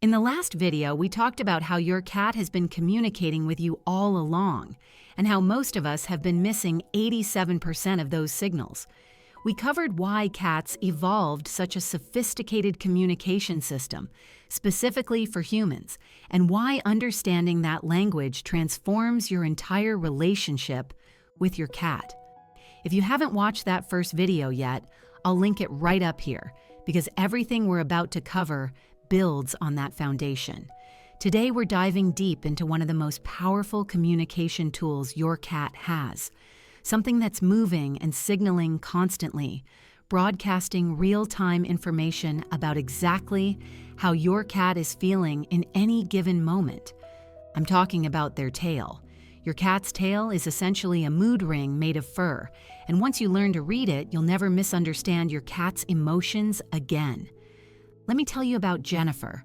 In the last video, we talked about how your cat has been communicating with you all along, and how most of us have been missing 87% of those signals. We covered why cats evolved such a sophisticated communication system, specifically for humans, and why understanding that language transforms your entire relationship with your cat. If you haven't watched that first video yet, I'll link it right up here, because everything we're about to cover builds on that foundation. Today we're diving deep into one of the most powerful communication tools your cat has, something that's moving and signaling constantly, broadcasting real-time information about exactly how your cat is feeling in any given moment. I'm talking about their tail. Your cat's tail is essentially a mood ring made of fur, and once you learn to read it, you'll never misunderstand your cat's emotions again. Let me tell you about Jennifer.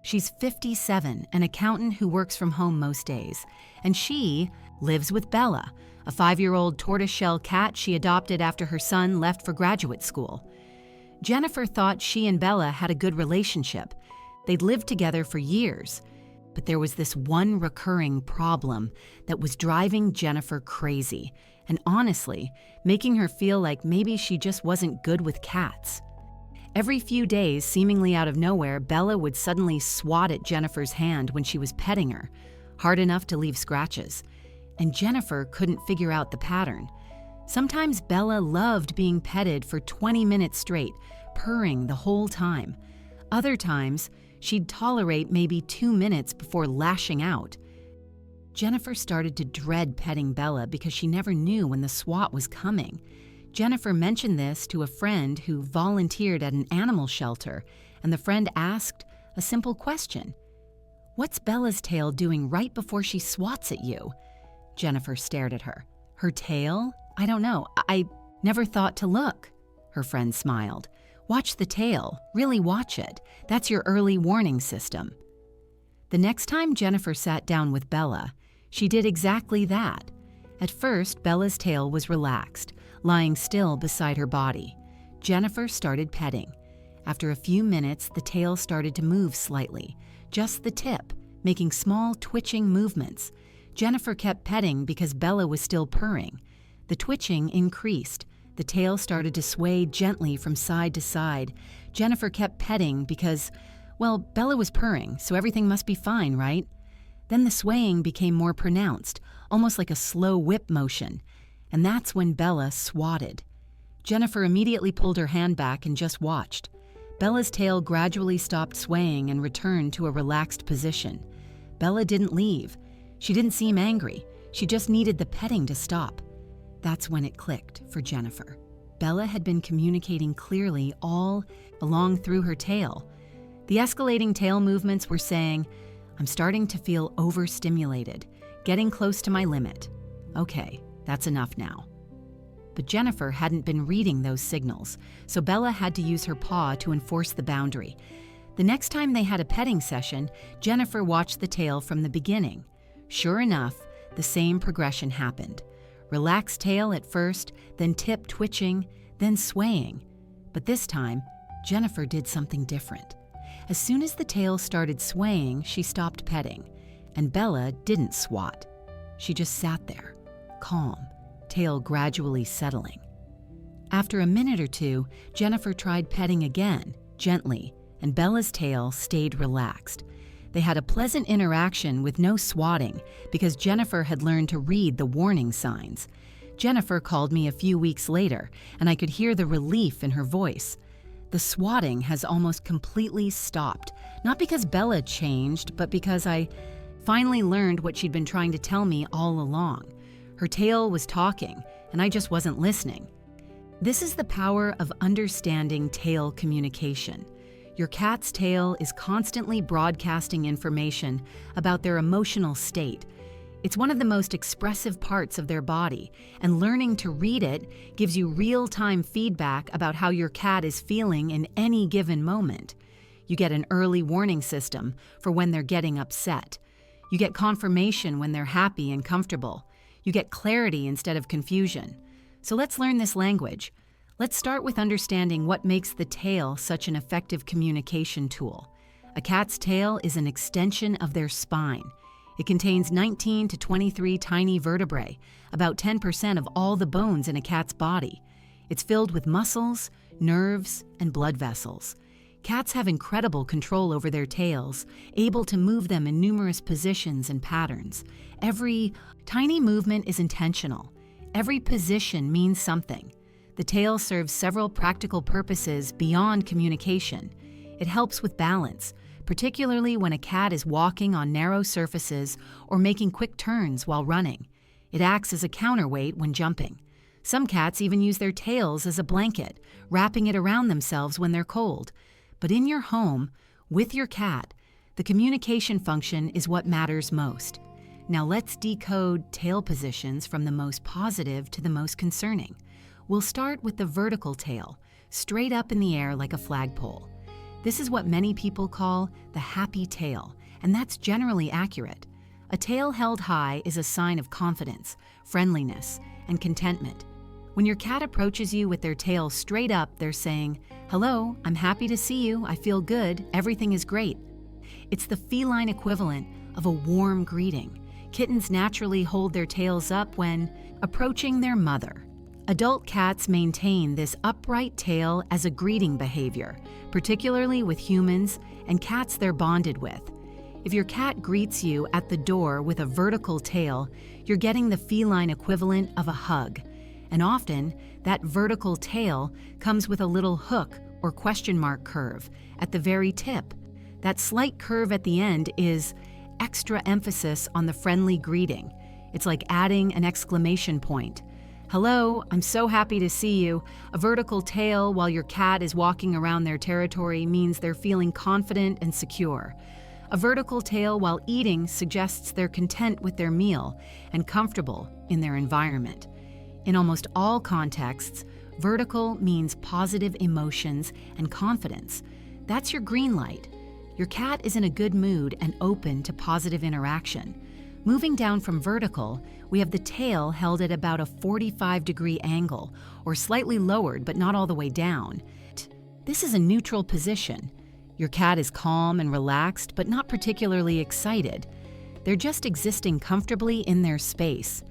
She's 57, an accountant who works from home most days, and she lives with Bella, a 5-year-old tortoiseshell cat she adopted after her son left for graduate school. Jennifer thought she and Bella had a good relationship. They'd lived together for years, but there was this one recurring problem that was driving Jennifer crazy, and honestly, making her feel like maybe she just wasn't good with cats. Every few days, seemingly out of nowhere, Bella would suddenly swat at Jennifer's hand when she was petting her, hard enough to leave scratches. And Jennifer couldn't figure out the pattern. Sometimes Bella loved being petted for 20 minutes straight, purring the whole time. Other times, she'd tolerate maybe 2 minutes before lashing out. Jennifer started to dread petting Bella because she never knew when the swat was coming. Jennifer mentioned this to a friend who volunteered at an animal shelter, and the friend asked a simple question. "What's Bella's tail doing right before she swats at you?" Jennifer stared at her. "Her tail? I don't know. I never thought to look." Her friend smiled. "Watch the tail. Really watch it. That's your early warning system." The next time Jennifer sat down with Bella, she did exactly that. At first, Bella's tail was relaxed, lying still beside her body. Jennifer started petting. After a few minutes, the tail started to move slightly, just the tip, making small twitching movements. Jennifer kept petting because Bella was still purring. The twitching increased. The tail started to sway gently from side to side. Jennifer kept petting because, well, Bella was purring, so everything must be fine, right? Then the swaying became more pronounced, almost like a slow whip motion. And that's when Bella swatted. Jennifer immediately pulled her hand back and just watched. Bella's tail gradually stopped swaying and returned to a relaxed position. Bella didn't leave. She didn't seem angry. She just needed the petting to stop. That's when it clicked for Jennifer. Bella had been communicating clearly all along through her tail. The escalating tail movements were saying, "I'm starting to feel overstimulated, getting close to my limit. Okay, that's enough now." But Jennifer hadn't been reading those signals, so Bella had to use her paw to enforce the boundary. The next time they had a petting session, Jennifer watched the tail from the beginning. Sure enough, the same progression happened. Relaxed tail at first, then tip twitching, then swaying. But this time, Jennifer did something different. As soon as the tail started swaying, she stopped petting, and Bella didn't swat. She just sat there, calm, tail gradually settling. After a minute or two, Jennifer tried petting again, gently, and Bella's tail stayed relaxed. They had a pleasant interaction with no swatting because Jennifer had learned to read the warning signs. Jennifer called me a few weeks later, and I could hear the relief in her voice. The swatting has almost completely stopped, not because Bella changed, but because I finally learned what she'd been trying to tell me all along. Her tail was talking, and I just wasn't listening. This is the power of understanding tail communication. Your cat's tail is constantly broadcasting information about their emotional state. It's one of the most expressive parts of their body, and learning to read it gives you real-time feedback about how your cat is feeling in any given moment. You get an early warning system for when they're getting upset. You get confirmation when they're happy and comfortable. You get clarity instead of confusion. So let's learn this language. Let's start with understanding what makes the tail such an effective communication tool. A cat's tail is an extension of their spine. It contains 19 to 23 tiny vertebrae, about 10% of all the bones in a cat's body. It's filled with muscles, nerves, and blood vessels. Cats have incredible control over their tails, able to move them in numerous positions and patterns. Every tiny movement is intentional. Every position means something. The tail serves several practical purposes beyond communication. It helps with balance, particularly when a cat is walking on narrow surfaces or making quick turns while running. It acts as a counterweight when jumping. Some cats even use their tails as a blanket, wrapping it around themselves when they're cold. But in your home, with your cat, the communication function is what matters most. Now let's decode tail positions from the most positive to the most concerning. We'll start with the vertical tail, straight up in the air like a flagpole. This is what many people call the happy tail, and that's generally accurate. A tail held high is a sign of confidence, friendliness, and contentment. When your cat approaches you with their tail straight up, they're saying, "Hello, I'm happy to see you, I feel good, everything is great." It's the feline equivalent of a warm greeting. Kittens naturally hold their tails up when approaching their mother. Adult cats maintain this upright tail as a greeting behavior, particularly with humans and cats they're bonded with. If your cat greets you at the door with a vertical tail, you're getting the feline equivalent of a hug. And often, that vertical tail comes with a little hook or question mark curve at the very tip. That slight curve at the end is extra emphasis on the friendly greeting. It's like adding an exclamation point. "Hello, I'm so happy to see you." A vertical tail while your cat is walking around their territory means they're feeling confident and secure. A vertical tail while eating suggests they're content with their meal and comfortable in their environment. In almost all contexts, vertical means positive emotions and confidence. That's your green light. Your cat is in a good mood and open to positive interaction. Moving down from vertical, we have the tail held at about a 45-degree angle, or slightly lowered but not all the way down. This is a neutral position. Your cat is calm and relaxed but not particularly excited. They're just existing comfortably in their space.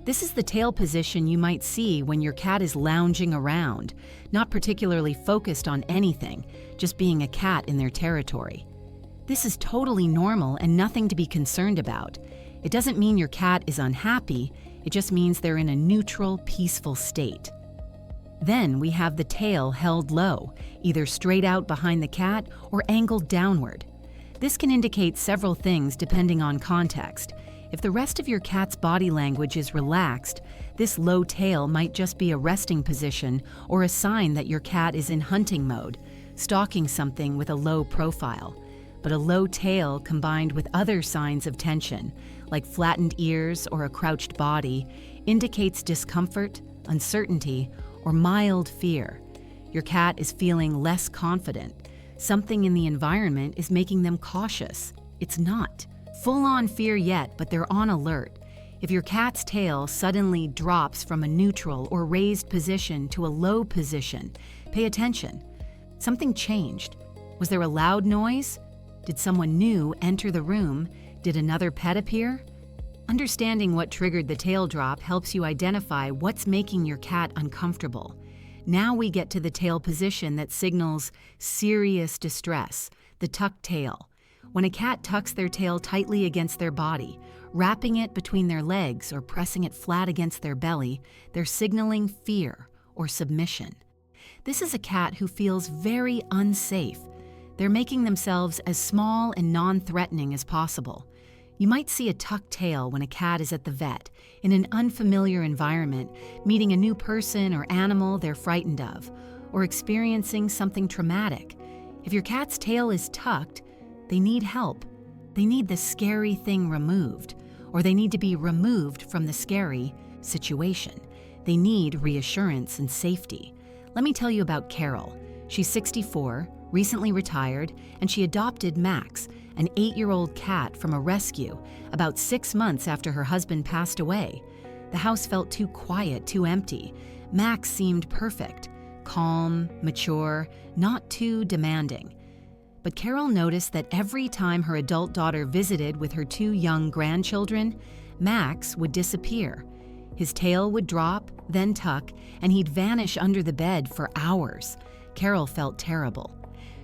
This is the tail position you might see when your cat is lounging around, not particularly focused on anything, just being a cat in their territory. This is totally normal and nothing to be concerned about. It doesn't mean your cat is unhappy, it just means they're in a neutral, peaceful state. Then we have the tail held low, either straight out behind the cat or angled downward. This can indicate several things depending on context. If the rest of your cat's body language is relaxed, this low tail might just be a resting position or a sign that your cat is in hunting mode, stalking something with a low profile. But a low tail combined with other signs of tension, like flattened ears or a crouched body, indicates discomfort, uncertainty, or mild fear. Your cat is feeling less confident. Something in the environment is making them cautious. It's not full-on fear yet, but they're on alert. If your cat's tail suddenly drops from a neutral or raised position to a low position, pay attention. Something changed. Was there a loud noise? Did someone new enter the room? Did another pet appear? Understanding what triggered the tail drop helps you identify what's making your cat uncomfortable. Now we get to the tail position that signals serious distress, the tucked tail. When a cat tucks their tail tightly against their body, wrapping it between their legs or pressing it flat against their belly, they're signaling fear or submission. This is a cat who feels very unsafe. They're making themselves as small and non-threatening as possible. You might see a tucked tail when a cat is at the vet, in an unfamiliar environment, meeting a new person or animal they're frightened of, or experiencing something traumatic. If your cat's tail is tucked, they need help. They need the scary thing removed, or they need to be removed from the scary situation. They need reassurance and safety. Let me tell you about Carol. She's 64, recently retired, and she adopted Max, an 8-year-old cat from a rescue, about 6 months after her husband passed away. The house felt too quiet, too empty. Max seemed perfect, calm, mature, not too demanding. But Carol noticed that every time her adult daughter visited with her 2 young grandchildren, Max would disappear. His tail would drop, then tuck, and he'd vanish under the bed for hours. Carol felt terrible.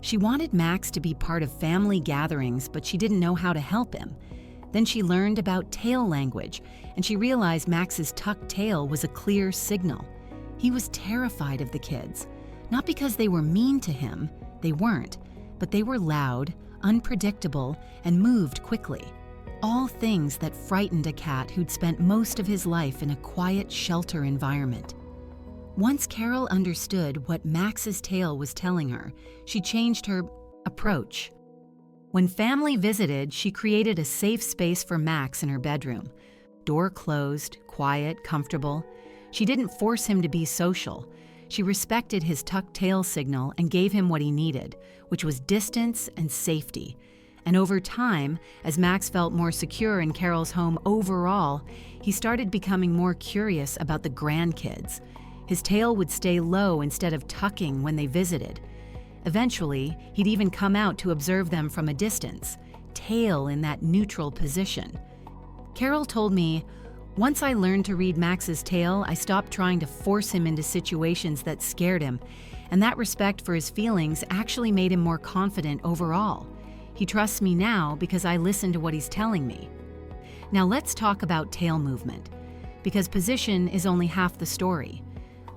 She wanted Max to be part of family gatherings, but she didn't know how to help him. Then she learned about tail language, and she realized Max's tucked tail was a clear signal. He was terrified of the kids, not because they were mean to him, they weren't, but they were loud, unpredictable, and moved quickly. All things that frightened a cat who'd spent most of his life in a quiet shelter environment. Once Carol understood what Max's tail was telling her, she changed her approach. When family visited, she created a safe space for Max in her bedroom. Door closed, quiet, comfortable. She didn't force him to be social. She respected his tucked tail signal and gave him what he needed, which was distance and safety. And over time, as Max felt more secure in Carol's home overall, he started becoming more curious about the grandkids. His tail would stay low instead of tucking when they visited. Eventually, he'd even come out to observe them from a distance, tail in that neutral position. Carol told me, "Once I learned to read Max's tail, I stopped trying to force him into situations that scared him, and that respect for his feelings actually made him more confident overall. He trusts me now because I listen to what he's telling me." Now let's talk about tail movement, because position is only half the story.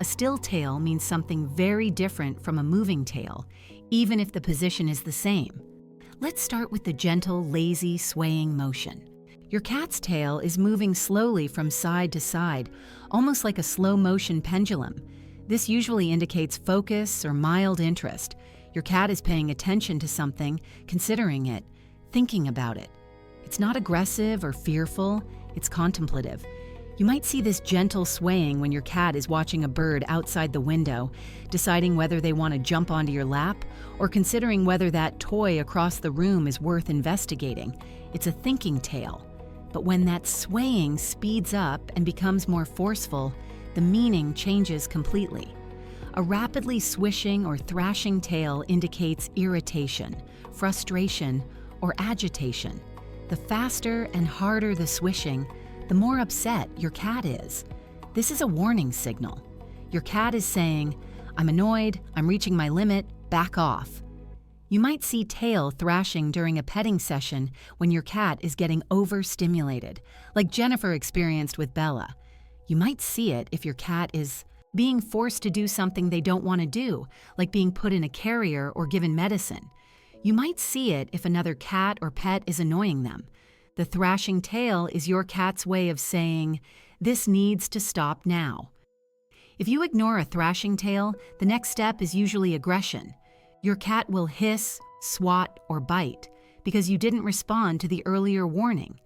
A still tail means something very different from a moving tail, even if the position is the same. Let's start with the gentle, lazy, swaying motion. Your cat's tail is moving slowly from side to side, almost like a slow-motion pendulum. This usually indicates focus or mild interest. Your cat is paying attention to something, considering it, thinking about it. It's not aggressive or fearful, it's contemplative. You might see this gentle swaying when your cat is watching a bird outside the window, deciding whether they want to jump onto your lap, or considering whether that toy across the room is worth investigating. It's a thinking tail. But when that swaying speeds up and becomes more forceful, the meaning changes completely. A rapidly swishing or thrashing tail indicates irritation, frustration, or agitation. The faster and harder the swishing, the more upset your cat is. This is a warning signal. Your cat is saying, "I'm annoyed, I'm reaching my limit, back off." You might see tail thrashing during a petting session when your cat is getting overstimulated, like Jennifer experienced with Bella. You might see it if your cat is being forced to do something they don't want to do, like being put in a carrier or given medicine. You might see it if another cat or pet is annoying them. The thrashing tail is your cat's way of saying, "This needs to stop now." If you ignore a thrashing tail, the next step is usually aggression. Your cat will hiss, swat, or bite because you didn't respond to the earlier warning.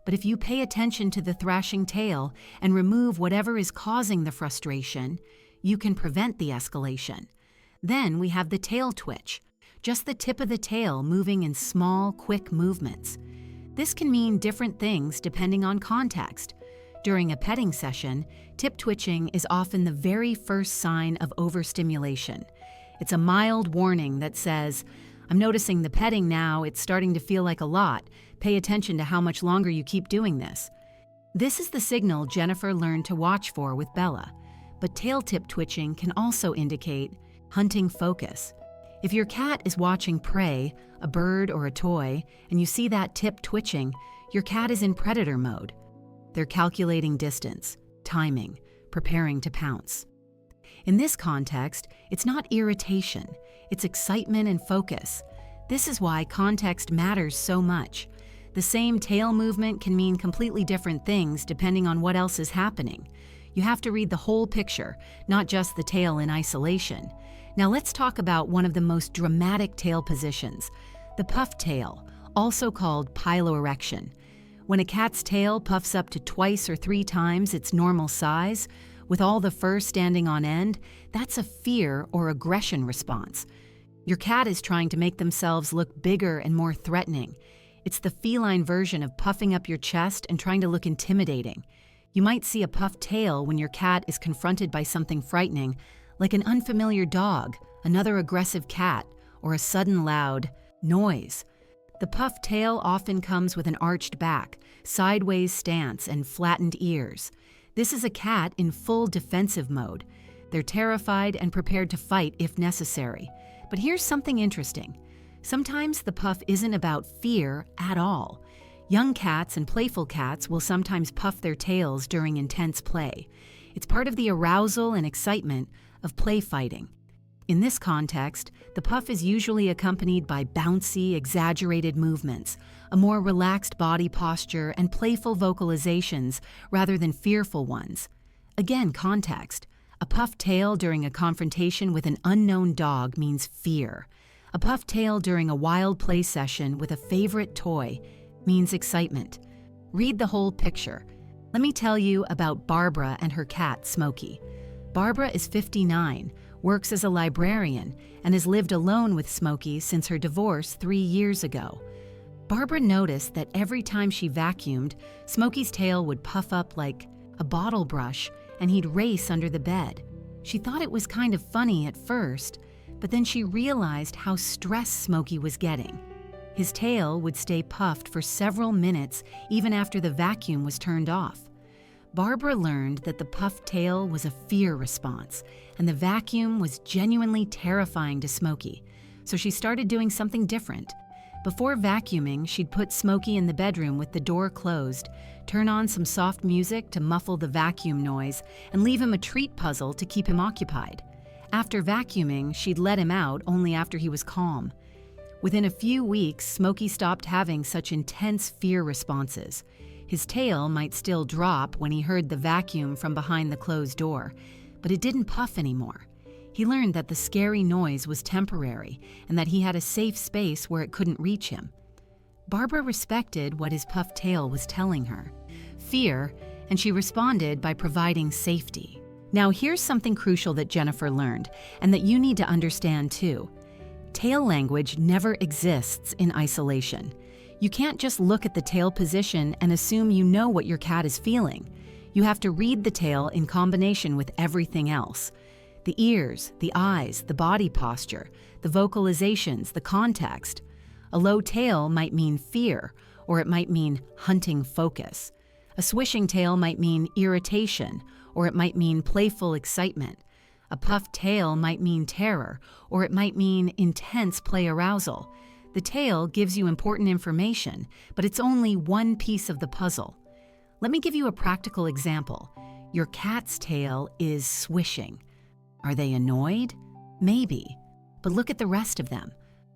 But if you pay attention to the thrashing tail and remove whatever is causing the frustration, you can prevent the escalation. Then we have the tail twitch, just the tip of the tail moving in small, quick movements. This can mean different things depending on context. During a petting session, tip twitching is often the very first sign of overstimulation. It's a mild warning that says, "I'm noticing the petting now, it's starting to feel like a lot. Pay attention to how much longer you keep doing this." This is the signal Jennifer learned to watch for with Bella. But tail tip twitching can also indicate hunting focus. If your cat is watching prey, a bird or a toy, and you see that tip twitching, your cat is in predator mode. They're calculating distance, timing, preparing to pounce. In this context, it's not irritation, it's excitement and focus. This is why context matters so much. The same tail movement can mean completely different things depending on what else is happening. You have to read the whole picture, not just the tail in isolation. Now let's talk about one of the most dramatic tail positions, the puff tail, also called piloerection. When a cat's tail puffs up to twice or 3 times its normal size, with all the fur standing on end, that's a fear or aggression response. Your cat is trying to make themselves look bigger and more threatening. It's the feline version of puffing up your chest and trying to look intimidating. You might see a puffed tail when your cat is confronted by something frightening, like an unfamiliar dog, another aggressive cat, or a sudden loud Noise. The puff tail often comes with an arched back, sideways stance, and flattened ears. This is a cat in full defensive mode. They're terrified and prepared to fight if necessary. But here's something interesting. Sometimes the puff isn't about fear at all. Young cats and playful cats will sometimes puff their tails during intense play. It's part of the arousal and excitement of play fighting. In this context, the puff is usually accompanied by bouncy, exaggerated movements, a more relaxed body posture, and playful vocalizations rather than fearful ones. Again, context. A puff tail during a confrontation with an unknown dog means fear. A puff tail during a wild play session with a favorite toy means excitement. Read the whole picture. Let me tell you about Barbara and her cat, Smokey. Barbara is 59, works as a librarian, and has lived alone with Smokey since her divorce 3 years ago. Barbara noticed that every time she vacuumed, Smokey's tail would puff up like a bottle brush, and he'd race under the bed. She thought it was kind of funny at first, but then she realized how stressed Smokey was getting. His tail would stay puffed for several minutes even after the vacuum was turned off. Barbara learned that the puffed tail was a fear response, and the vacuum was genuinely terrifying to Smokey, so she started doing something different. Before vacuuming, she'd put Smokey in the bedroom with the door closed, turn on some soft music to muffle the vacuum noise, and leave him a treat puzzle to keep him occupied. After vacuuming, she'd let him out only after he was calm. Within a few weeks, Smokey stopped having such intense fear responses. His tail might still drop when he heard the vacuum from behind the closed door, but it didn't puff anymore. He learned that the scary noise was temporary and that he had a safe space where it couldn't reach him. Barbara respected what his puffed tail was telling her. Fear, and she responded by providing safety. Now here's something crucial that Jennifer learned, and that you need to understand too. Tail language never exists in isolation. You can't just look at the tail position and assume you know what your cat is feeling. You have to read the tail in combination with everything else. The ears, the eyes, the body posture, the vocalizations, the context. A low tail might mean fear, or it might mean hunting focus. A swishing tail might mean irritation, or it might mean playful excitement. A puffed tail might mean terror, or it might mean intense play arousal. The tail gives you important information, but it's only one piece of the puzzle. Let me give you a practical example. Your cat's tail is swishing. Are they annoyed? Maybe. But look at the rest of them.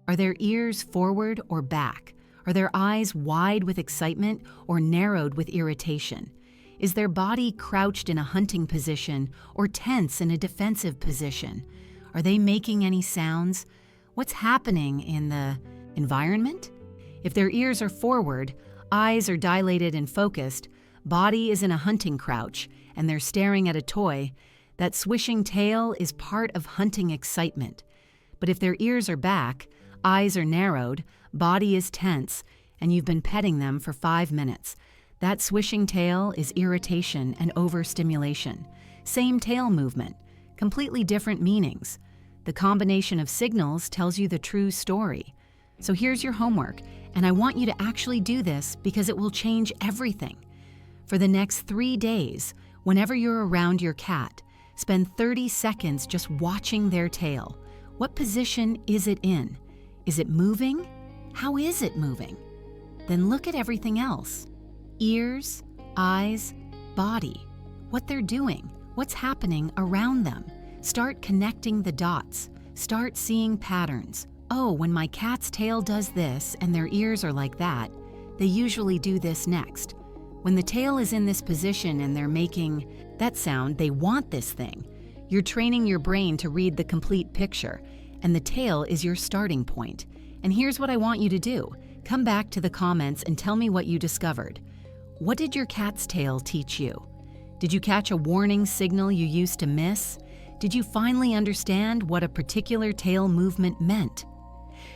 Are their ears forward or back? Are their eyes wide with excitement or narrowed with irritation? Is their body crouched in a hunting position or tense in a defensive position? Are they making any sounds? What's happening in the environment? If their ears are forward, eyes are dilated and focused, body is in a hunting crouch, and they're staring at a toy, that swishing tail is part of hunting excitement. But if their ears are back, eyes are narrowed, body is tense, and you've been petting them for 5 minutes, that swishing tail is irritation and overstimulation. Same tail movement, completely different meanings. The combination of signals tells you the true story. So here's your homework, and I want you to actually do this because it will change everything. For the next 3 days, whenever you're around your cat, spend 30 seconds just watching their tail. What position is it in? Is it moving? How is it moving? Then look at everything else. Ears, eyes, body, what they're doing, what's happening around them. Start connecting the dots. Start seeing patterns. Oh, when my cat's tail does this and their ears are like that, they usually do this next. When the tail is in this position and they're making that sound, they want this thing. You're training your brain to read the complete picture, and the tail is your starting point. And here's what I want you to do. Come back to the comments and tell me what you discovered. What did your cat's tail teach you? Did you catch a warning signal you used to miss? Did you finally understand what a particular tail movement meant?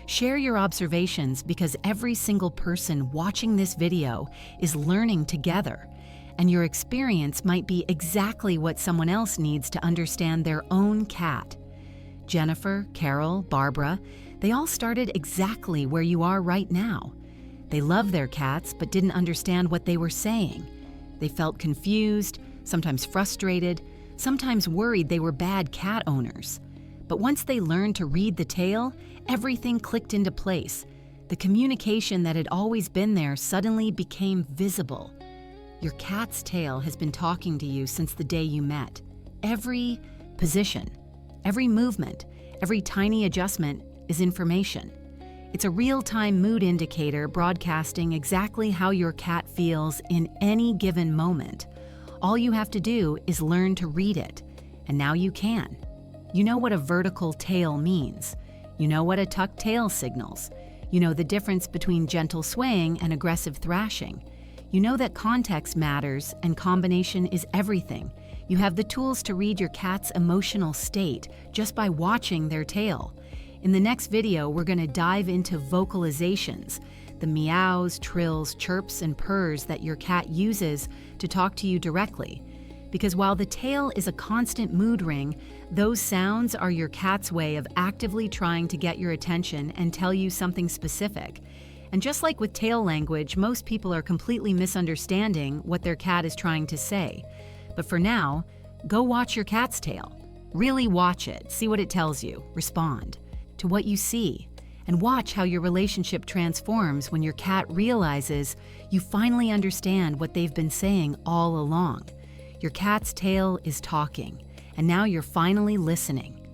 Share your observations because every single person watching this video is learning together, and your experience might be exactly what someone else needs to understand their own cat. Jennifer, Carol, Barbara, They all started exactly where you are right now. They loved their cats but didn't understand what they were saying. They felt confused, sometimes frustrated, sometimes worried they were bad cat owners. But once they learned to read the tale, everything clicked into place. The communication that had always been there suddenly became visible. Your cat's tail has been talking to you since the day you met. Every position, every movement, every tiny adjustment is information. It's a real-time mood indicator broadcasting exactly how your cat feels in any given moment. All you have to do is learn to read it, and now you can. You know what a vertical tail means. You know what a tucked tail signals. You know the difference between gentle swaying and aggressive thrashing. You know that context matters and combination is everything. You have the tools to read your cat's emotional state just by watching their tail. In the next video, we're going to dive into vocalizations, the meows, trills, chirps, and purrs that your cat uses to talk to you directly. Because while the tail is a constant mood ring, those sounds are your cat's way of actively trying to get your attention and tell you something specific. And just like with tail language, most people are completely misunderstanding what their cat is trying to say. But for now, go watch your cat's tail. Really watch it, see what it tells you, respond to what you see, and watch how your relationship transforms when your cat realizes you finally understand what they've been saying all along. Your cat's tail is talking, and now you're finally listening.